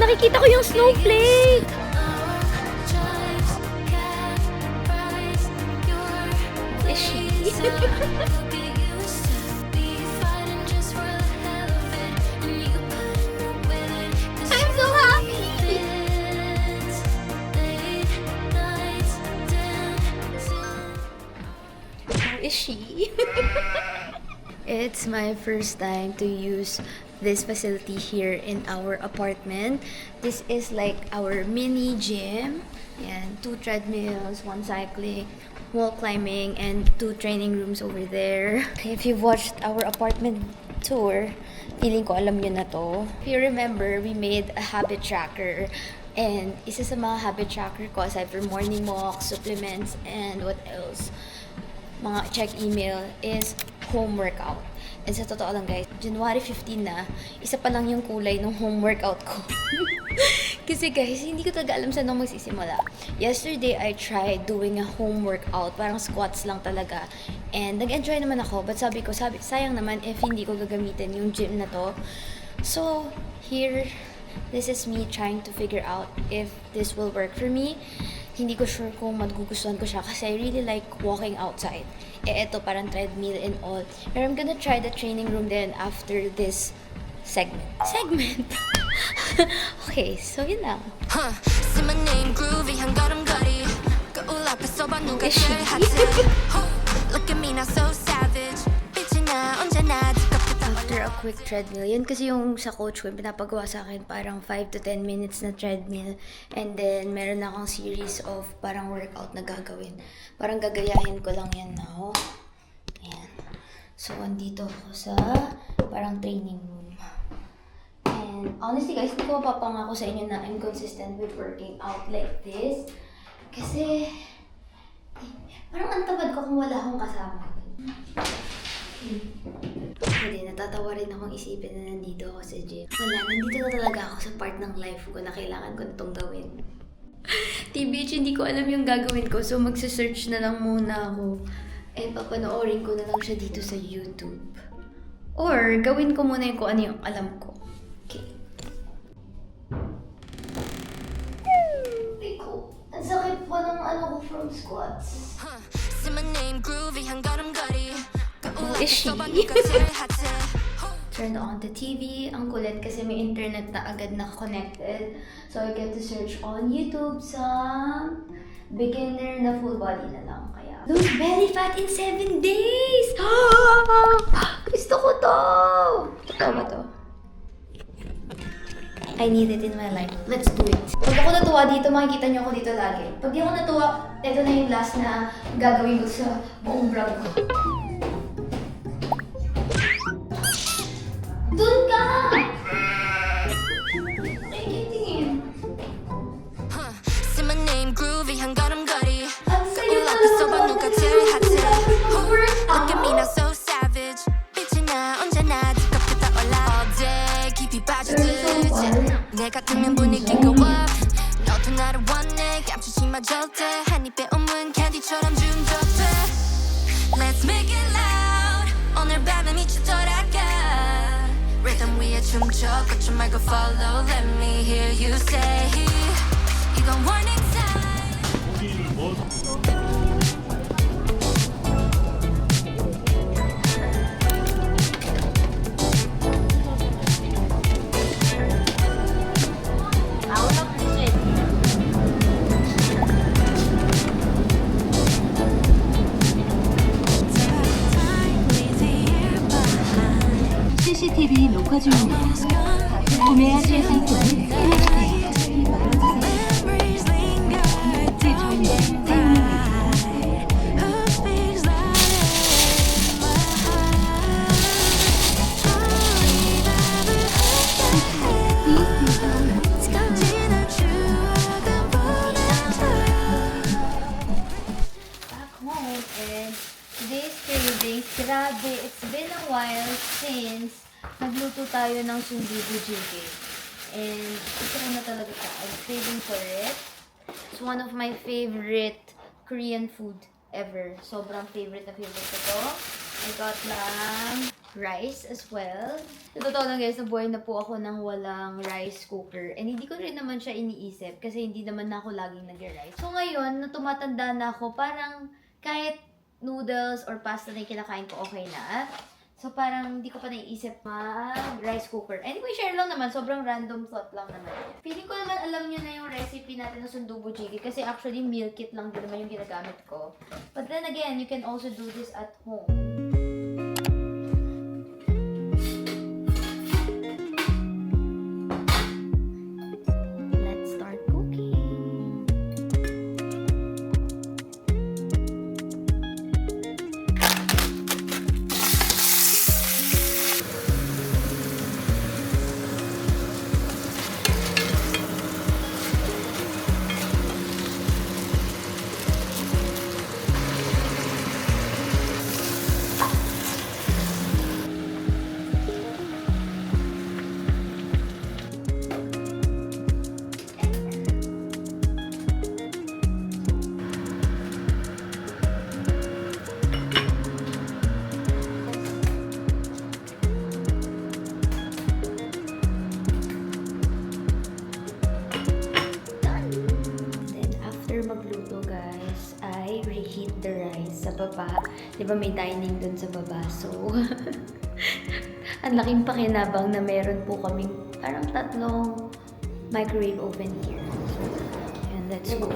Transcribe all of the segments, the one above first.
Nakikita ko yung snowflake! Is she? I'm so happy! How is she? It's my first time to use this facility here in our apartment. This is like our mini gym. And 2 treadmills, 1 cycling, wall climbing, and 2 training rooms over there. If you've watched our apartment tour, feeling ko alam nyo na to. If you remember, we made a habit tracker. And isa sa mga habit tracker ko, aside from morning walks, supplements, and what else, mga check email, is home workout. And sa totoo lang guys, January 15 na, isa pa lang yung kulay ng home workout ko. Kasi guys, hindi ko talaga alam saan ako magsisimula. Yesterday, I tried doing a home workout. Parang squats lang talaga. And nag-enjoy naman ako. But sabi ko, sayang naman if hindi ko gagamitin yung gym na to. So, here, this is me trying to figure out if this will work for me. Hindi ko sure kung magugustuhan ko siya kasi I really like walking outside. Eto parang treadmill and all. But I'm gonna try the training room then after this segment. Okay, so yun lang. Is she? After a quick treadmill, yan kasi yung sa coach ko, pinapagawa sa akin parang 5 to 10 minutes na treadmill. And then, meron akong series of parang workout na gagawin. Parang gagayahin ko lang yan now. Ayan. So, andito ako sa parang training room. And honestly guys, hindi ko mapapangako sa inyo na I'm consistent with working out like this. Kasi, parang ang tabad ko kung wala akong kasama. Hindi, natatawa rin akong isipin na nandito ako sa gym. Wala, nandito na talaga ako sa part ng life ko na kailangan ko itong gawin. TBH, hindi ko alam yung gagawin ko, so magsa-search na lang muna ako. Eh, papanoorin ko na lang siya dito sa YouTube. Or, gawin ko muna yung kung ano yung alam ko. Okay. Ay ko, ang sakit po ng ano ko from squats. Who is she? Turn on the TV. Ang kulit kasi may internet na agad na connected. So I get to search on YouTube some beginner na full body na lang. Kaya lose belly fat in 7 days! Gusto ko to! Ito ba to? I need it in my life. Let's do it. Pag ako natuwa dito, makikita niyo ako dito lagi. Pag di ako natuwa, ito na yung last na gagawin ko sa buong vlog ko. Doon ka! Nakikitingin. Ang sayo na naman 같으면 분위기가 up 너도 나를 원해 감추지마 절대 한 입에 오문 캔디처럼 중독돼 Let's make it loud 오늘 밤에 미쳐 돌아가 Rhythm 위에 춤춰 걷지 말고 follow Let me hear you say 이건 warning sign CCTV 녹화 중입니다. 구매하실 상품은 플래시테이프 최초입니다. Back home and today's cravings, grabe, it's been a while since nagluto tayo ng sundubu jjigae. And gusto ko na talaga siya. I'm craving for it. It's one of my favorite Korean food ever. Sobrang favorite na favorite ko to. I got lang rice as well. Sa totoo lang guys, nabuhay na po ako ng walang rice cooker. And hindi ko rin naman siya iniisip kasi hindi naman na ako laging nag-rice. So ngayon, na tumatanda na ako, parang kahit noodles or pasta na yung kinakain ko, okay na. So parang hindi ko pa naiisip mag-rice cooker. Anyway, share lang naman. Sobrang random thought lang naman. Feeling ko naman alam nyo na yung recipe natin ng sundubu jjigae kasi actually meal kit lang din naman yung ginagamit ko. But then again, you can also do this at home. Let's start cooking. Then, after magluto, guys, I reheat the rice sa baba. Di ba may dining dun sa baba? So, ang laking pakinabang na meron po kaming parang 3 microwave oven here. And let's go.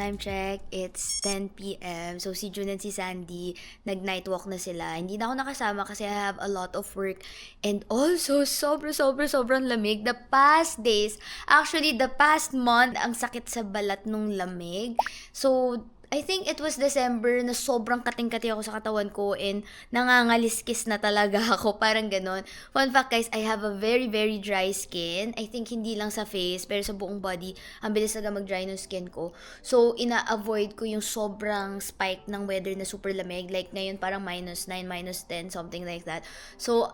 Time check, it's 10 p.m. So, si June and si Sandy, nag-night walk na sila. Hindi na ako nakasama kasi I have a lot of work. And also, sobrang lamig. The past days, actually, the past month, ang sakit sa balat nung lamig. So, I think it was December na sobrang kating-kati ako sa katawan ko and nangangaliskis na talaga ako. Parang ganon. Fun fact guys, I have a very dry skin. I think hindi lang sa face, pero sa buong body, ang bilis na mag-dry ng skin ko. So, ina-avoid ko yung sobrang spike ng weather na super lamig. Like ngayon parang -9, -10, something like that. So,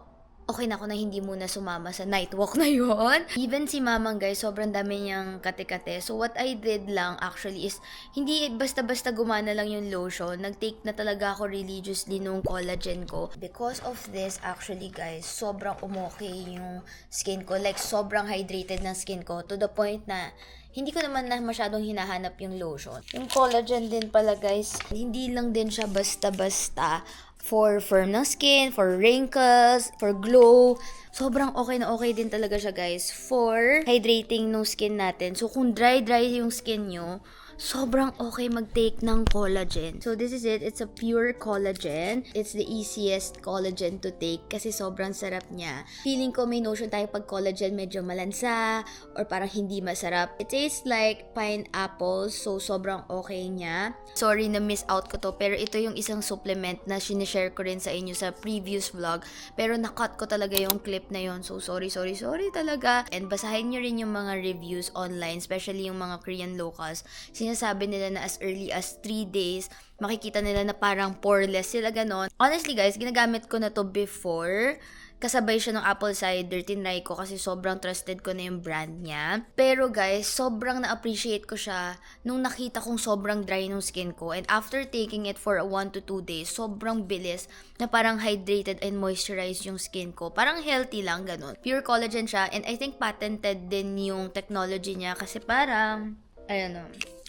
okay na ako na hindi muna sumama sa night walk na yon. Even si mamang guys, sobrang dami niyang kate-kate. So what I did lang actually is, hindi basta-basta gumana lang yung lotion. Nag-take na talaga ako religiously nung collagen ko. Because of this, actually guys, sobrang umokay yung skin ko. Like, sobrang hydrated ng skin ko. To the point na, hindi ko naman na masyadong hinahanap yung lotion. Yung collagen din pala guys, hindi lang din siya basta-basta for firm ng skin, for wrinkles, for glow. Sobrang okay na okay din talaga siya guys for hydrating ng skin natin. So kung dry yung skin nyo, sobrang okay mag-take ng collagen. So this is it. It's a pure collagen. It's the easiest collagen to take kasi sobrang sarap niya. Feeling ko may notion tayo pag collagen medyo malansa or parang hindi masarap. It tastes like pineapple, so sobrang okay niya. Sorry na miss out ko to, pero ito yung isang supplement na sinishare ko rin sa inyo sa previous vlog. Pero na-cut ko talaga yung clip na yon. So sorry talaga. And basahin nyo rin yung mga reviews online, especially yung mga Korean locals. Sinasabi nila na as early as 3 days, makikita nila na parang poreless sila ganon. Honestly guys, ginagamit ko na to before. Kasabay siya ng apple cider, tinry ko kasi sobrang trusted ko na yung brand niya. Pero guys, sobrang na-appreciate ko siya nung nakita kong sobrang dry ng skin ko. And after taking it for 1 to 2 days, sobrang bilis na parang hydrated and moisturized yung skin ko. Parang healthy lang, ganun. Pure collagen siya and I think patented din yung technology niya kasi parang,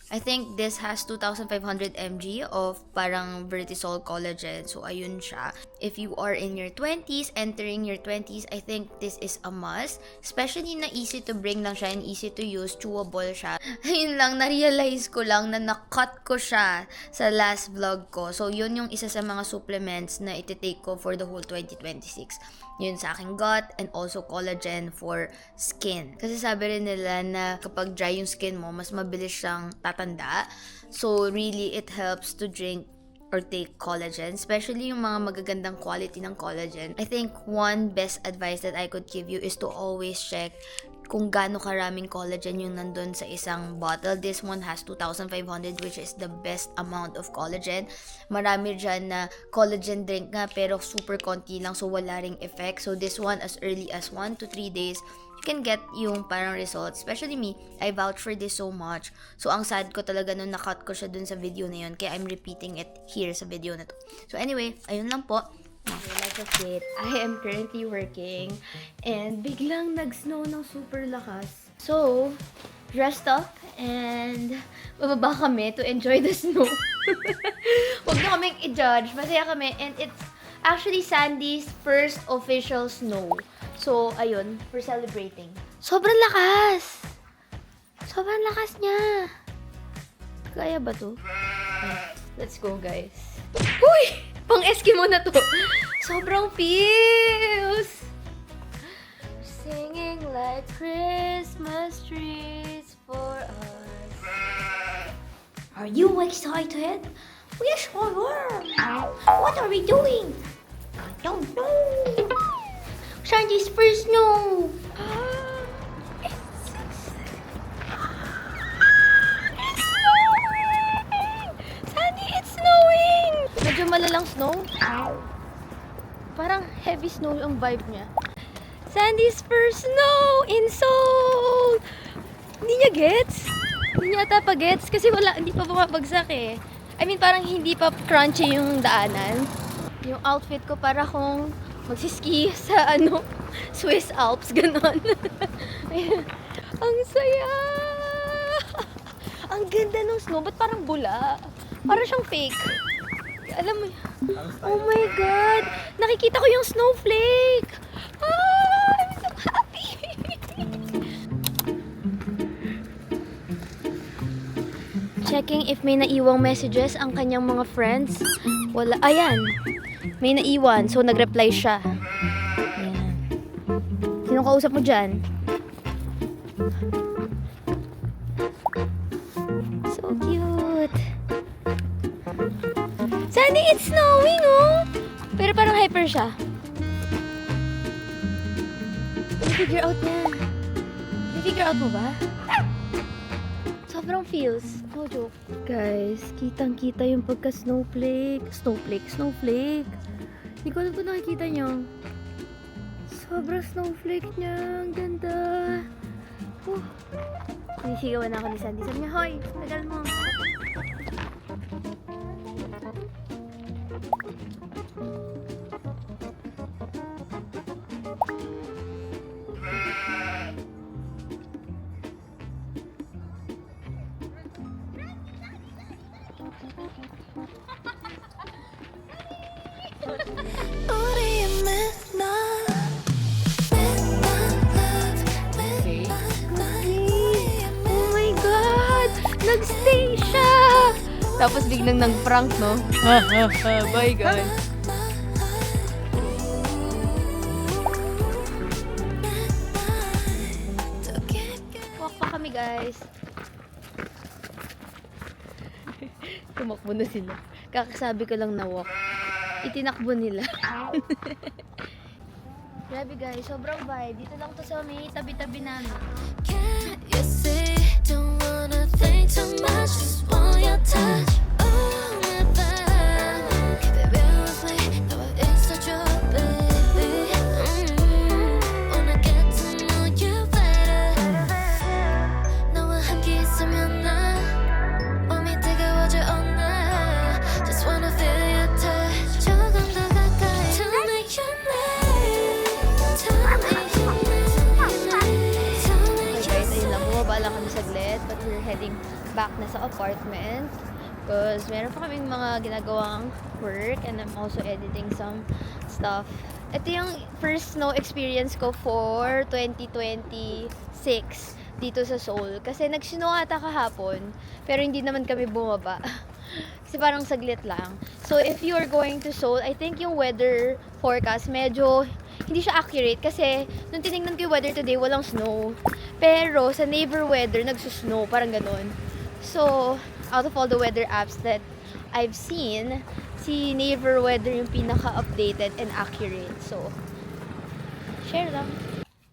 I think this has 2,500 mg of parang Vertisol collagen. So, ayun siya. If you are in your 20s, entering your 20s, I think this is a must. Especially na easy to bring lang siya and easy to use. Chewable siya. Ayun lang, na-realize ko lang na na-cut ko siya sa last vlog ko. So, yun yung isa sa mga supplements na iti-take ko for the whole 2026. Yun sa aking gut and also collagen for skin. Kasi sabi rin nila na kapag dry yung skin mo, mas mabilis siyang tatanda. So, really, it helps to drink or take collagen, especially yung mga magagandang quality ng collagen. I think one best advice that I could give you is to always check kung gaano karaming collagen yung nandun sa isang bottle. This one has 2,500, which is the best amount of collagen. Marami dyan na collagen drink nga pero super konti lang, so wala ring effect. So this one, as early as 1 to 3 days, you can get yung parang results. Especially me, I vouch for this so much. So ang sad ko talaga nung nakat ko siya dun sa video na yun, kaya I'm repeating it here sa video na to. So anyway, ayun lang po. Okay, like a kid, I am currently working and biglang nag-snow ng super lakas. So, dressed up and bababa kami to enjoy the snow. Huwag na kaming i-judge, masaya kami, and it's actually Sandy's first official snow. So, ayun, we're celebrating. Sobrang lakas! Sobrang lakas niya! Kaya ba to? Let's go, guys. Uy! Pang Eskimo na to. Sobrang feels. Singing like Christmas trees for us. Are you excited? We sure are. What are we doing? I don't know. Sandy's first snow. Medyo malalang snow. Parang heavy snow yung vibe niya. Sandy's first snow in Seoul! Hindi niya gets? Hindi niya ata pa-gets kasi hindi pa bumabagsak eh. I mean, parang hindi pa crunchy yung daanan. Yung outfit ko para kung magsiski sa Swiss Alps, ganon. Ang saya! Ang ganda ng snow, ba't parang bula? Parang siyang fake. Alam mo, oh my God! Nakikita ko yung snowflake! I'm so happy! Checking if may naiwang messages ang kanyang mga friends. Wala. Ayan! May naiwan, so nag-reply siya. Ayan. Sinong kausap mo dyan? So cute! Sandy, it's snowing, oh! Pero parang hyper siya. I-figure out niya. I-figure out mo ba? Sobrang feels. No joke. Guys, kitang-kita yung pagka-snowflake. Snowflake. Hindi ko alam kung nakikita niyo. Sobrang snowflake niya. Ang ganda. Sinisigawan na ako ni Sandy. Sabi niya, hoy, tagal mo. Oh my God! Nag-stay siya! Tapos biglang nag-prank, no? Bye, guys. Walk pa kami, guys. Tumakbo na sila. Kakasabi ko lang na walk. Itinakbo nila. Grabe, guys. Sobrang vibe. Dito lang to sa may tabi-tabi namin. Can't you see? Don't wanna think too much, just want your touch. Oh, my back. Keep it real with me, though it is such a baby. Wanna get to know you better. 너와 함께 있으면 나 몸이 뜨거워져 all night. Just wanna feel your touch. 조금 더 가까이. Tell me your name. Tell me your name. Tell me Okay, guys, ayun lang. Bumaba lang kami saglit, but we're heading back na sa apartment. Because meron pa kaming mga ginagawang work and I'm also editing some stuff. Ito yung first snow experience ko for 2026 dito sa Seoul. Kasi nag-snow ata kahapon, pero hindi naman kami bumaba. Kasi parang saglit lang. So if you are going to Seoul, I think yung weather forecast medyo hindi siya accurate kasi nung tinignan ko yung weather today, walang snow. Pero sa neighbor weather, nagsusnow, parang ganon. So, out of all the weather apps that I've seen, si Naver Weather yung pinaka-updated and accurate. So, share lang.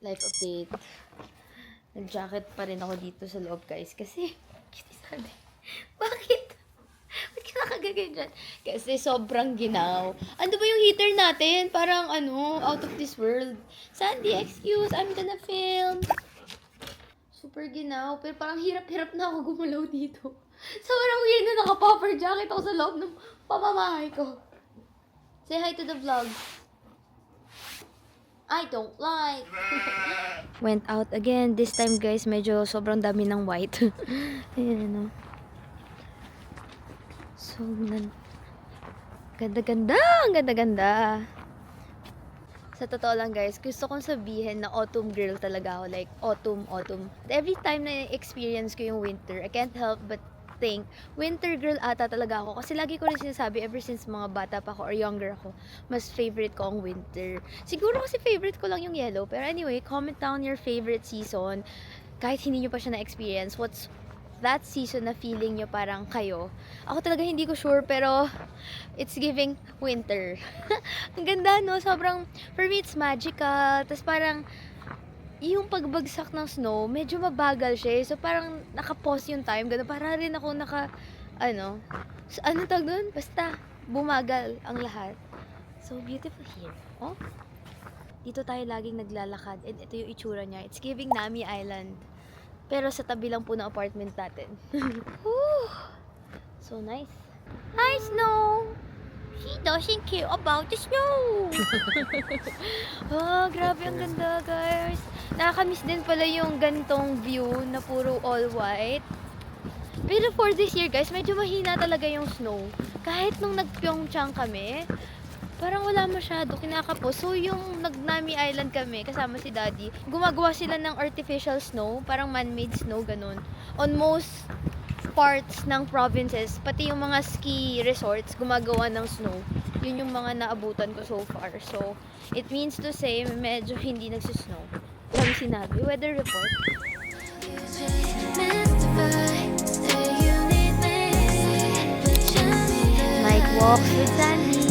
Life update. Nag-jacket pa rin ako dito sa loob, guys. Kasi, sabi, bakit? Ba't ka nakagagay dyan? Kasi sobrang ginaw. Ano ba yung heater natin? Parang out of this world. Sandy, excuse, I'm gonna film. Super ginaw. Pero parang hirap-hirap na ako gumalaw dito. Sobrang weird na naka-popper jacket ako sa loob ng pamamahay ko. Say hi to the vlog. I don't like. Went out again. This time, guys, medyo sobrang dami ng white. Ayan, So, ganda-ganda. Ang ganda-ganda. Sa totoo lang, guys, gusto kong sabihin na autumn girl talaga ako. Like, autumn. Every time na experience ko yung winter, I can't help but think, winter girl ata talaga ako. Kasi lagi ko rin sinasabi, ever since mga bata pa ako or younger ako, mas favorite ko ang winter. Siguro kasi favorite ko lang yung yellow. Pero anyway, comment down your favorite season. Kahit hindi nyo pa siya na-experience, what's that season na feeling nyo parang kayo? Ako talaga hindi ko sure, pero it's giving winter. Ang ganda, no? Sobrang, for me, it's magical. Tapos parang, yung pagbagsak ng snow, medyo mabagal siya. So, parang naka-pause yung time. Ganun, para rin ako ano tawag doon? Basta, bumagal ang lahat. So, beautiful here. Oh? Dito tayo laging naglalakad. And ito yung itsura niya. It's giving Nami Island. Pero sa tabi lang po ng apartment natin. So nice. Hi, Snow! She doesn't care about the snow! Oh, grabe ang ganda, guys. Nakakamiss din pala yung ganitong view na puro all white. Pero for this year, guys, medyo mahina talaga yung snow. Kahit nung nag-Pyeongchang kami, parang wala masyado kinakapos. So, yung nag-Nami Island kami, kasama si Daddy, gumagawa sila ng artificial snow, parang man-made snow, ganun. On most parts ng provinces, pati yung mga ski resorts, gumagawa ng snow. Yun yung mga naabutan ko so far. So, it means to say, medyo hindi nagsusnow. Sabi sinabi, weather report. Night walks with Sandy.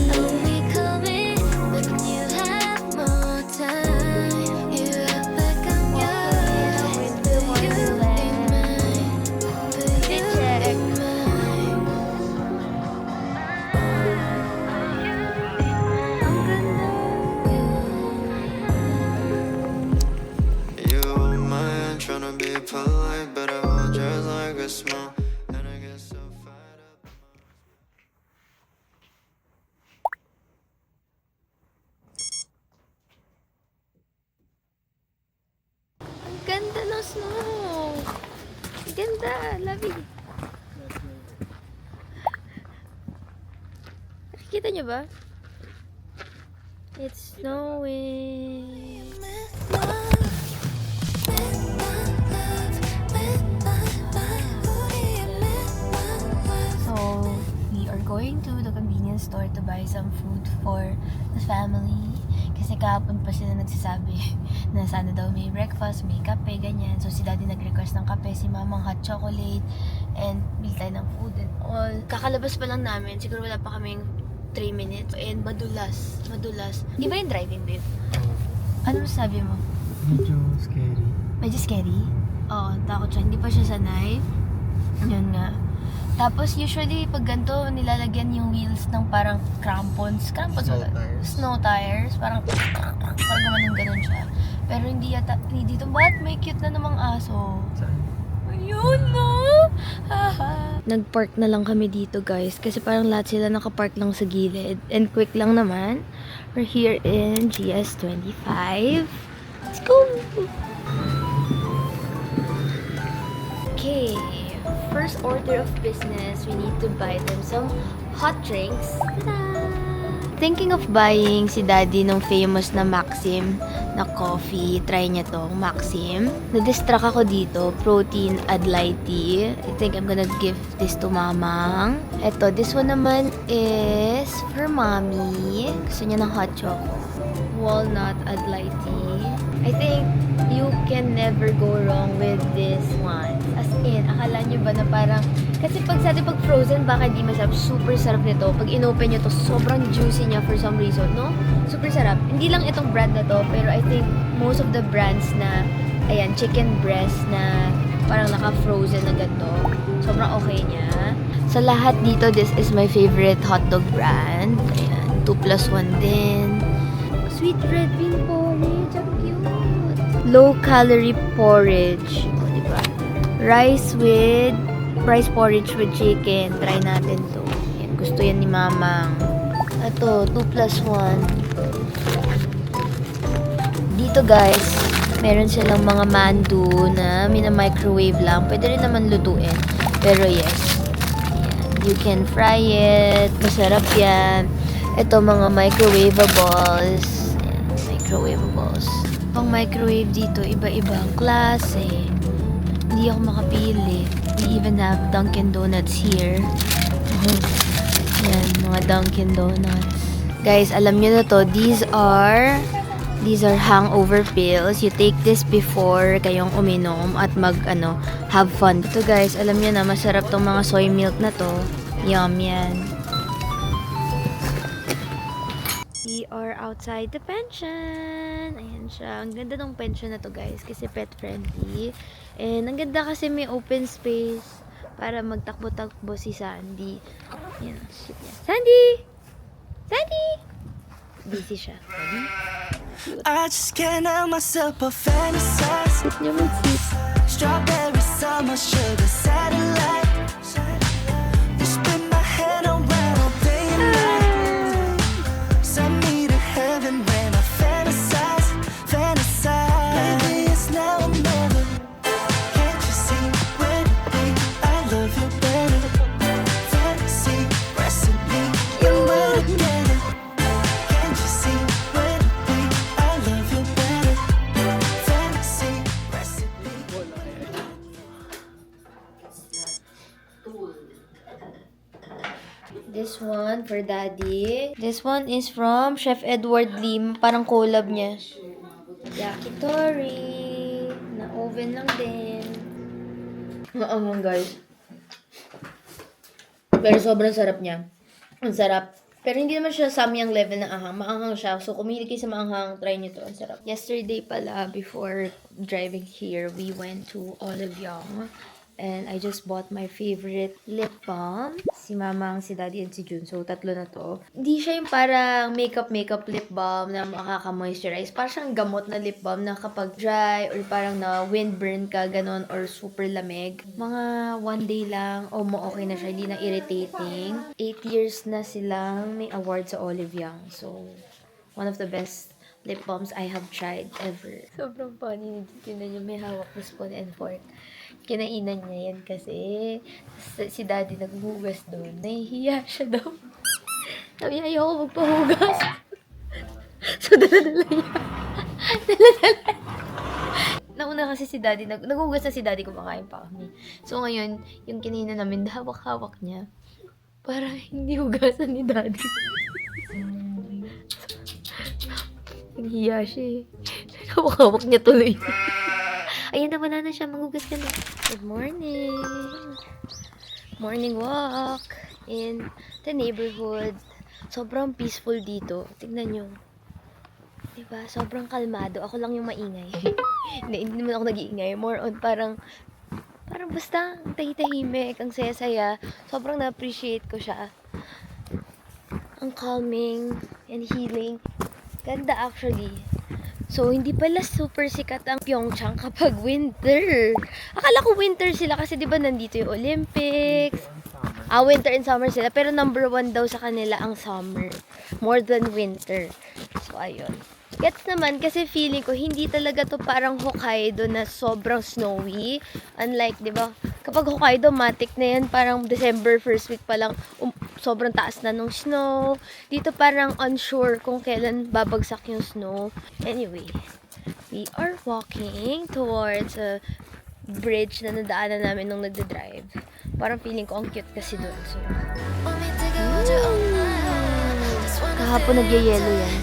Polite, but I hold yours like a small, and I get so fired up. Ang ganda ng snow! Ang ganda! Love it! Nakikita nyo ba? It's snowing! So, we are going to the convenience store to buy some food for the family. Kasi kahapon pa sila nagsasabi na sana daw may breakfast, may kape, ganyan. So, si Daddy nag-request ng kape, si Mamang hot chocolate, and bili tayo ng food and all. Kakalabas pa lang namin, siguro wala pa kaming 3 minutes. And madulas. Iba yung driving, babe? Ano sabi mo? Medyo scary. Medyo scary? Oo, takot siya. Hindi pa siya sanay. Yun nga. Tapos, usually, pag ganito, nilalagyan yung wheels ng parang crampons. Snow tires. Parang naman ganun siya. Pero hindi yata, hindi dito. What? May cute na namang aso. Saan? Ayun, no? Nag-park na lang kami dito, guys. Kasi parang lahat sila nakapark lang sa gilid. And quick lang naman. We're here in GS25. Let's go! Okay. First order of business, we need to buy them some hot drinks. Ta-da! Thinking of buying si Daddy ng famous na Maxim na coffee. Try niya to, Maxim. Na-distract ako dito, protein Adlai tea. I think I'm gonna give this to Mamang. Eto, this one naman is for Mommy. Gusto niya ng hot choco. walnut adlai tea. I think you can never go wrong with this one. As in, akala nyo ba na parang, kasi pag sa atin pag frozen, baka hindi masarap. Super sarap nito. Pag inopen nyo to, sobrang juicy niya for some reason, no? Super sarap. Hindi lang itong brand na to, pero I think most of the brands na, ayan, chicken breast na parang naka-frozen na ganito, sobrang okay niya. Sa lahat dito, this is my favorite hotdog brand. Ayan, 2+1 din. Sweet red bean porridge, ang cute. Low-calorie porridge. O, diba? Rice porridge with chicken. Try natin to. Ayan, gusto yan ni Mamang. Ito, 2+1. Dito guys, meron silang mga mandu na mina-microwave lang. Pwede rin naman lutuin. Pero yes, ayan, you can fry it. Masarap yan. Ito mga microwavables. Ayan, microwavables. Pang microwave dito, iba-ibang klase. Hindi ako makapili. We even have Dunkin' Donuts here. Ayan, mga Dunkin' Donuts. Guys, alam nyo na to, these are hangover pills. You take this before kayong uminom at have fun. Ito guys, alam niyo na masarap tong mga soy milk na to. Yum yan. We are outside the pension. Ayan siya. Ang ganda ng pension na to guys kasi pet friendly. And ang ganda kasi may open space para magtakbo-takbo si Sandy. Ayan. Sandy! Sandy! Busy siya. I just can't help myself but fantasize. Strawberry summer sugar satellite. You spin my head around all day and night. Send me to heaven when I fantasize. Maybe it's now or never. Can't you see when we I love you better. Fantasy recipe, you were together. Can't you see when we I love you better. Fantasy recipe. This one for Daddy. This one is from Chef Edward Lim. Parang collab niya. Yakitori. Na oven lang din. Maamang guys. Pero sobrang sarap niya. Ang sarap. Pero hindi naman siya samyang level na ahang. Maanghang siya. So, kung mahilig kayo sa maanghang, try nyo to. Ang sarap. Yesterday pala, before driving here, we went to Olive Young. And I just bought my favorite lip balm. Si Mamang, si Daddy, and si Jun. So, tatlo na to. Hindi siya yung parang makeup lip balm na makaka-moisturize. Parang siyang gamot na lip balm na kapag dry or parang na windburn ka, ganon, or super lamig. Mga one day lang, okay na siya. Hindi na irritating. 8 years na silang may award sa Olive Young. So, one of the best lip balms I have tried ever. Sobrang funny. Tignan niyo, may hawak na spoon and fork. Kinainan niya yan kasi si Daddy naghuhugas doon. Nahihiya siya daw. Sabi niya, ayoko magpahugas. So, dala-dala niya. Dala-dala. Nauna kasi si Daddy, naghuhugas na si Daddy, kumakain pa kami. So, ngayon, yung kinainan namin, hawak-hawak niya. Para hindi hugasan ni Daddy. Nahihiya siya eh. Hawak-hawak niya tuloy. Ayan na, wala na siya. Maghugas ka na. Good morning. Morning walk in the neighborhood. Sobrang peaceful dito. Tignan nyo. Diba? Sobrang kalmado. Ako lang yung maingay. Hindi naman ako nag-iingay. More on parang basta tahimik, ang saya-saya. Sobrang na-appreciate ko siya. Ang calming and healing. Ganda actually. So, hindi pala super sikat ang Pyeongchang kapag winter. Akala ko winter sila kasi di ba nandito yung Olympics. Winter and summer sila. Pero number 1 daw sa kanila ang summer. More than winter. So, ayun. Gets naman kasi feeling ko hindi talaga to parang Hokkaido na sobrang snowy. Unlike, di ba? Kapag Hokkaido, matik na yan. Parang December first week pa lang sobrang taas na nung snow. Dito parang unsure kung kailan babagsak yung snow. Anyway, we are walking towards a bridge na nadaanan namin nung nagda-drive. Parang feeling ko ang cute kasi doon. So, kahapon nagyayelo yan.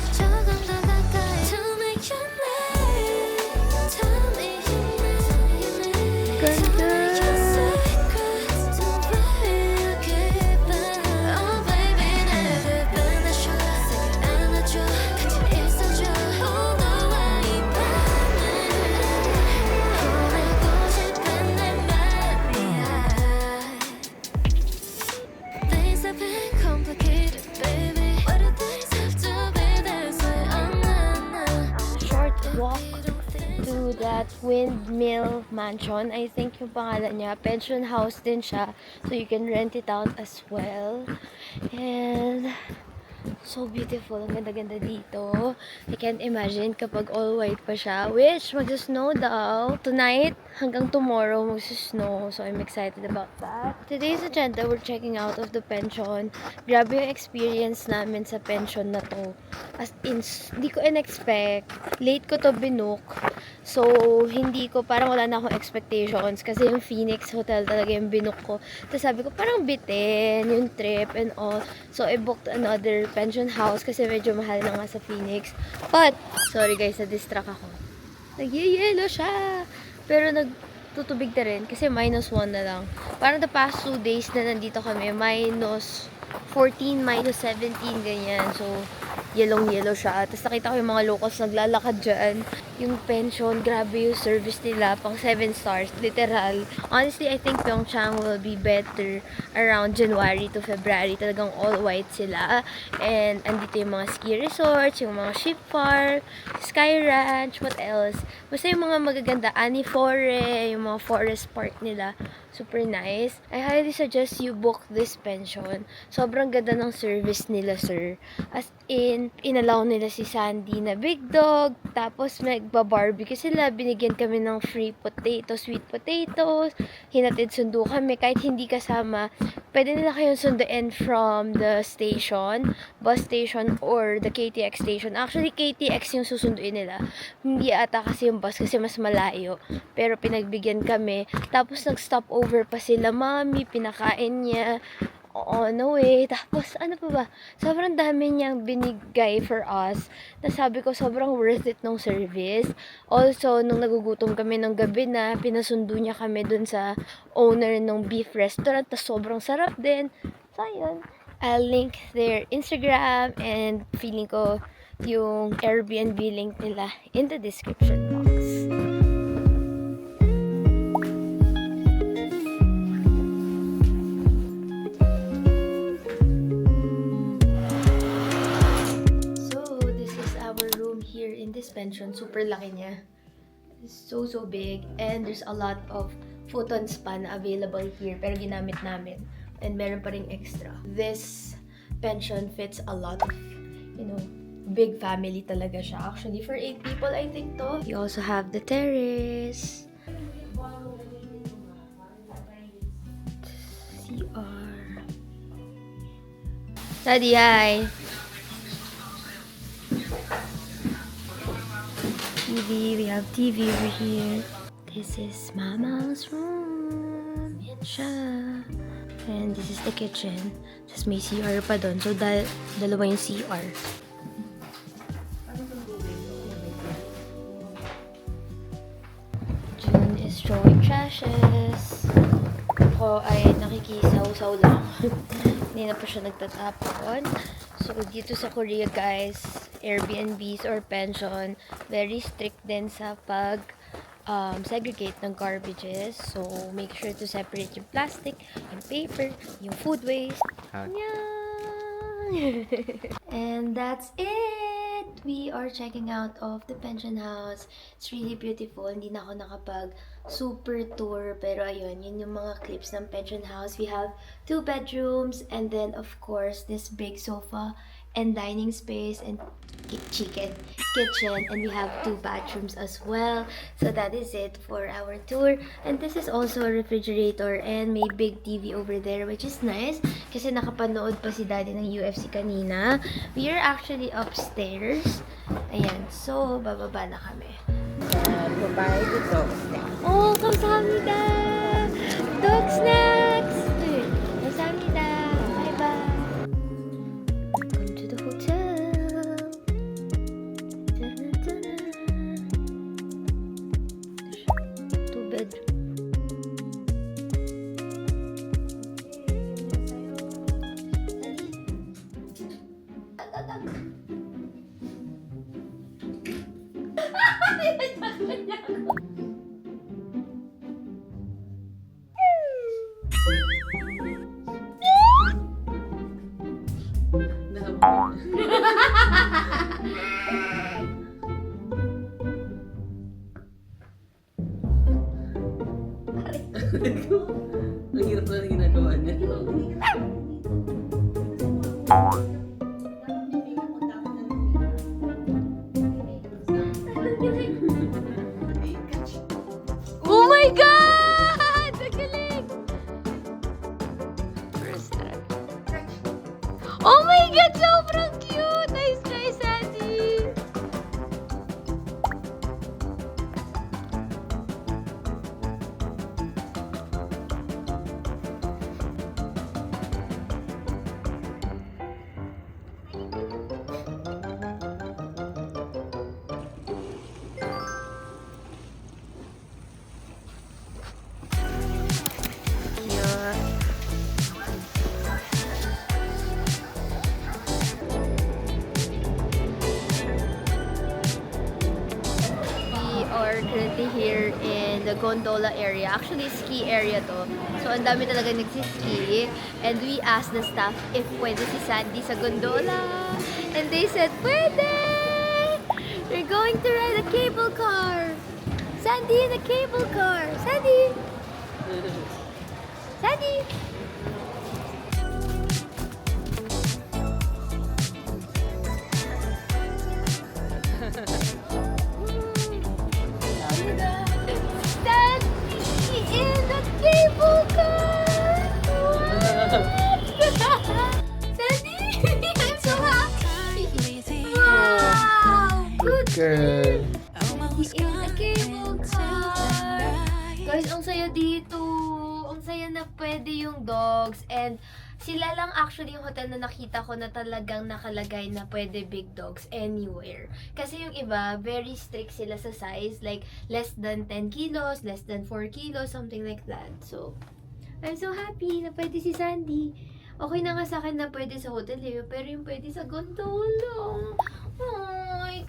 walk to that windmill mansion. I think yung pangalan niya. Pension house din siya. So you can rent it out as well. And so beautiful. Ang ganda-ganda dito. I can't imagine kapag all white pa siya. Which, mag-snow daw. Tonight, hanggang tomorrow, mag-snow. So, I'm excited about that. Today's agenda, we're checking out of the pension. Grabe yung experience namin sa pension na to. As in, hindi ko in-expect. Late ko to binook. So, hindi ko, parang wala na akong expectations. Kasi yung Phoenix Hotel talaga yung binook ko. Tapos sabi ko, parang bitin yung trip and all. So, I booked another pension house kasi medyo mahal na nga sa Phoenix. But, sorry guys, na-distract ako. Nag-yellow siya. Pero nagtutubig na rin kasi -1 na lang. Parang the past 2 days na nandito kami, -14, -17, ganyan. So, yellow siya. Tapos nakita ko yung mga locals naglalakad dyan. Yung pension, grabe yung service nila. Pang 7 stars, literal. Honestly, I think Pyeongchang will be better around January to February. Talagang all white sila. And andito yung mga ski resorts, yung mga ship park, Sky Ranch, what else? Basta yung mga magaganda, Anifore, yung mga forest park nila. Super nice. I highly suggest you book this pension. Sobrang ganda ng service nila, sir. As in, inalaw nila si Sandy na big dog. Tapos, nagba-barbecue sila. Binigyan kami ng free sweet potatoes. Hinatid sundo kami. Kahit hindi kasama, pwede nila kayong sunduin from the station, bus station, or the KTX station. Actually, KTX yung susunduin nila. Hindi ata kasi yung bus kasi mas malayo. Pero pinagbigyan kami. Tapos, nag-stop over pa sila, mami. Pinakain niya. On the way. Tapos, ano pa ba? Sobrang dami niyang binigay for us. Na sabi ko, sobrang worth it ng service. Also, nung nagugutom kami ng gabi na, pinasundo niya kami dun sa owner ng beef restaurant. Tapos, sobrang sarap din. So, yun. I'll link their Instagram and feeling ko yung Airbnb link nila in the description box. This pension, super laki niya. It's so big, and there's a lot of futon spa na available here, pero ginamit namin, and meron pa ring extra. This pension fits a lot of, big family talaga siya. Actually, for 8 people, I think to. You also have the terrace. CR. Daddy, hi! TV, we have TV over here. This is Mama's room. Yan siya. And this is the kitchen. Tapos may CR pa doon. So, dalawa yung CR. June is throwing trashes. Ako ay nakikisaw-saw lang. Hindi na pa siya nagtatapon. So, dito sa Korea, guys, Airbnbs or pension, very strict din sa pag segregate ng garbages. So, make sure to separate yung plastic, yung paper, yung food waste. And that's it! We are checking out of the pension house. It's really beautiful. Hindi na ako nakapag super tour. Pero ayun, yun yung mga clips ng pension house. We have 2 bedrooms and then of course this big sofa and dining space and kitchen, and we have 2 bathrooms as well. So that is it for our tour. And this is also a refrigerator and may big TV over there, which is nice kasi nakapanood pa si daddy ng UFC kanina. We are actually upstairs. Ayan, so bababa na kami. Babae dito. Oh, 감사합니다. Dog snacks. 감사합니다. Bye-bye. Welcome to the hotel. Ta-da-da-da. 2 bedroom. Ang hirap na ginagawa niya. Oh my God! Ang galing! First try. Oh my God! Sobrang cute! Nice try, Sandy! Yeah. We are currently here in the gondola area. Actually, ski area to. So, ang dami talaga nagsiski. And we asked the staff if pwede si Sandy sa gondola. And they said, pwede! We're going to ride a cable car. Sandy in a cable car. Sandy! Sandy! Sandy in the cable car! Sandy! I'm so happy! Wow! Good Girl. in the cable car! Guys, ang saya dito! Ang saya na pwede yung dogs and sila lang actually yung hotel na nakita ko na talagang nakalagay na pwede big dogs anywhere. Kasi yung iba, very strict sila sa size. Like, less than 10 kilos, less than 4 kilos, something like that. So, I'm so happy na pwede si Sandy. Okay na nga sa akin na pwede sa hotel eh, pero yung pwede sa gondola. Ay,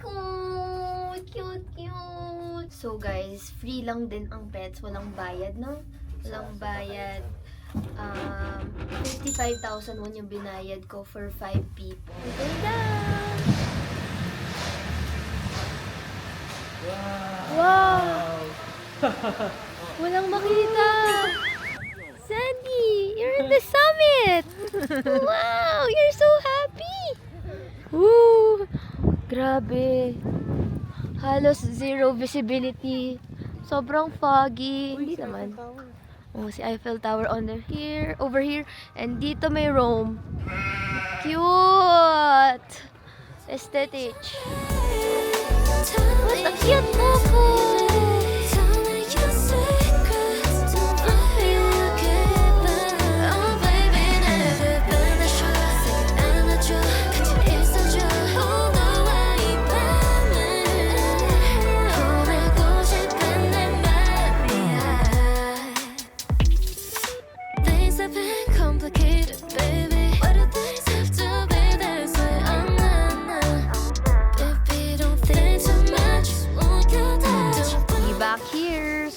cute, cute. So guys, free lang din ang pets. Walang bayad, no? Walang bayad. 55,000 won yung binayad ko for 5 people. Ganda! Wow! Walang makita! Sandy, you're in the summit! Wow! You're so happy! Woo! Grabe! Halos zero visibility. Sobrang foggy. Hindi naman. Oh, si Eiffel Tower over here. And dito may Rome. Cute! Aesthetic. What a cute moco!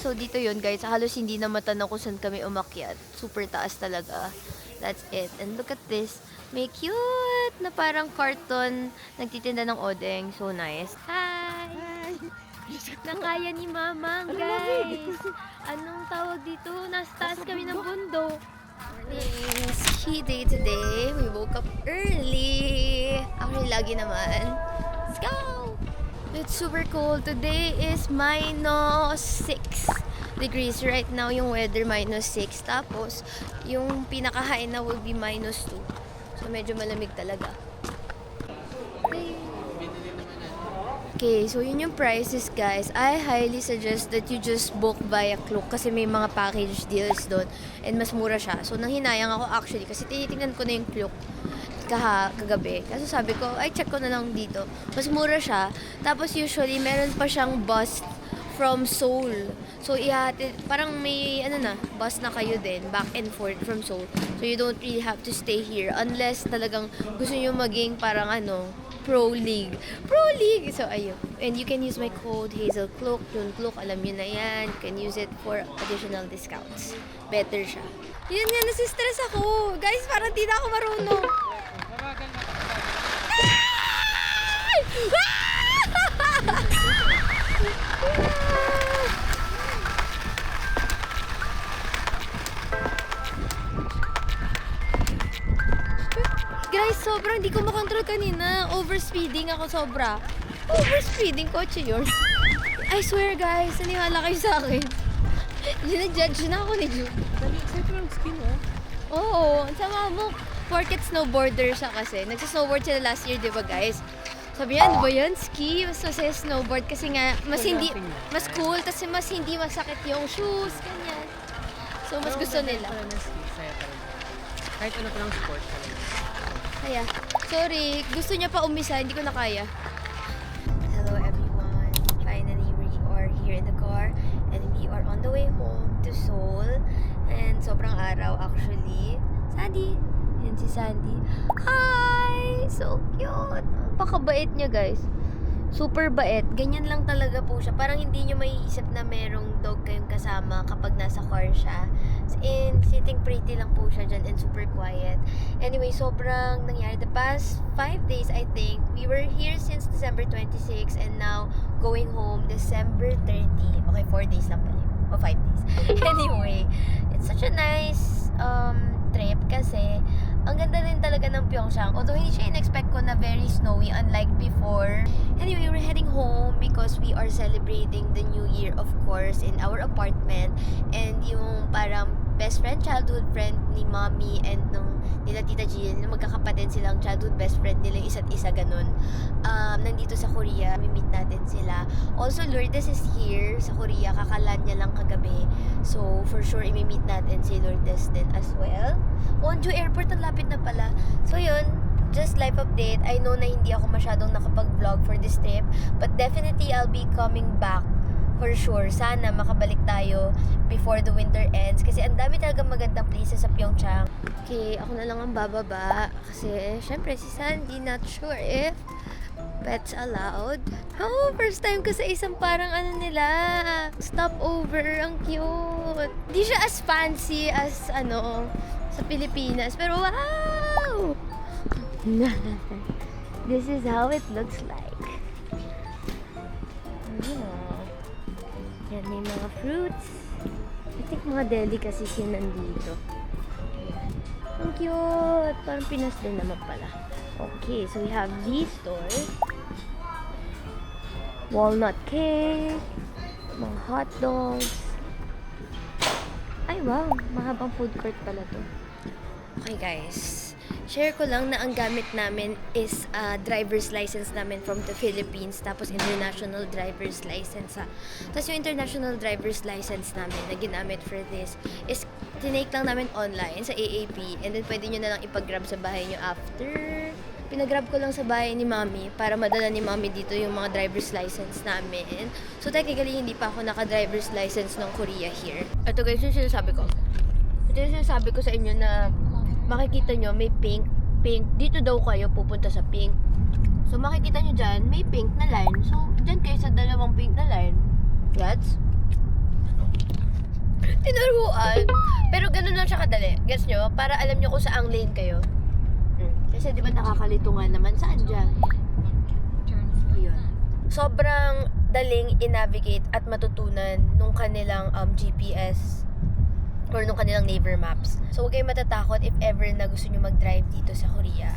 So, dito yun guys. Halos hindi na matanong kung saan kami umakyat. Super taas talaga. That's it. And look at this. May cute na parang carton nagtitinda ng odeng. So nice. Hi! Nakaya ni Mamang, guys. Anong tawag dito? Nasa taas kami ng bundok. Morning. Ski day today. We woke up early. Actually, lagi naman. Let's go! It's super cold. Today is -6 degrees. Right now, yung weather -6. Tapos, yung pinaka-high na will be -2. So, medyo malamig talaga. Okay, so yun yung prices, guys. I highly suggest that you just book via Klook kasi may mga package deals doon and mas mura siya. So, nanghinayang ako actually kasi tinitingnan ko na yung Klook kagabi. Kaso sabi ko, ay check ko na lang dito. Mas mura siya. Tapos usually, meron pa siyang bus from Seoul. So, parang may, bus na kayo din, back and forth from Seoul. So, you don't really have to stay here unless talagang gusto nyo maging parang Pro League. Pro League! So, ayun. And you can use my code Hazel Klook. Yung Klook, alam nyo na yan. You can use it for additional discounts. Better siya. Yun nga, nasistress ako. Guys, parang di na ako marunong. sobrang di ko makontrol kanina. Overspeeding ako sobra. Overspeeding kotse yun. I swear guys, naniwala kayo sa akin. Ginajudge na ako ni Ju. Nag-excite mo ng skin, oh. Oo, ang sama mo. Porket snowboarder siya kasi. Nagsa-snowboard sila last year, di ba guys? Sabi niya, ano ba yan? Ski? Mas masaya snowboard kasi nga, mas hindi, mas cool, kasi mas hindi masakit yung shoes, ganyan. So, mas gusto nila. Pero ng ski, saya talaga. Kahit ano pa lang sport talaga. Kaya, sorry, gusto niya pa umisa, hindi ko na kaya. Hello everyone, finally we are here in the car and we are on the way home to Seoul. And sobrang araw actually. Sandy, yan si Sandy. Hi! So cute! Pakabait niya guys. Super bait. Ganyan lang talaga po siya. Parang hindi nyo maiisip na merong dog kayong kasama kapag nasa car siya. And sitting pretty lang po siya dyan and super quiet. Anyway, sobrang nangyari. The past 5 days, I think, we were here since December 26 and now going home December 30. Okay, 4 days lang pala. O 5 days. Anyway, it's such a nice trip kasi ang ganda rin talaga ng Pyeongchang. Although hindi siya in-expect ko na very snowy unlike before. Anyway, we're heading home because we are celebrating the New Year, of course, in our apartment. And yung parang best friend, childhood friend ni Mommy and nung nila Tita Jill, na magkakapatid silang childhood best friend nila, isa't isa ganun. Nandito sa Korea, meet natin sila. Also, Lourdes is here sa Korea, kakalan niya lang kagabi. So, for sure, imi-meet natin si Lourdes din as well. Wonju Airport, ang lapit na pala. So, yun, just life update. I know na hindi ako masyadong nakapag-vlog for this trip, but definitely I'll be coming back for sure. Sana makabalik tayo before the winter ends kasi ang dami talagang magandang places sa Pyeongchang. Okay, ako na lang ang bababa kasi syempre si Sandy not sure if pets allowed. Oh, first time ko sa isang parang ano nila, stopover. Ang cute. Di siya as fancy as ano sa Pilipinas, pero wow! This is how it looks like. Yan, may mga fruits. I think mga delicacies yun nandito. Yan. Ang cute! Parang Pinas din naman pala. Okay, so we have these stores. Walnut cake. Mga hot dogs. Ay, wow! Mahabang food court pala to. Okay guys, share ko lang na ang gamit namin is driver's license namin from the Philippines, tapos international driver's license. Tapos yung international driver's license namin na ginamit for this is tinake lang namin online sa AAP, and then pwede nyo na lang ipag-grab sa bahay nyo after. Pinag-grab ko lang sa bahay ni Mami para madala ni Mami dito yung mga driver's license namin. So technically, hindi pa ako naka-driver's license ng Korea here. Ito guys, yung sinasabi ko. Ito yung sinasabi ko sa inyo na makikita nyo, may pink. Dito daw kayo pupunta sa pink. So, makikita nyo dyan, may pink na line. So, dyan kayo sa dalawang pink na line. Gets? Tinaruan. Pero ganun lang siya kadali. Gets nyo? Para alam nyo kung saang lane kayo. Kasi di ba nakakalito nga naman, saan dyan? Yun. Sobrang daling i-navigate at matutunan nung kanilang GPS or nung kanilang Naver Maps. So, huwag kayong matatakot if ever na gusto nyo mag-drive dito sa Korea.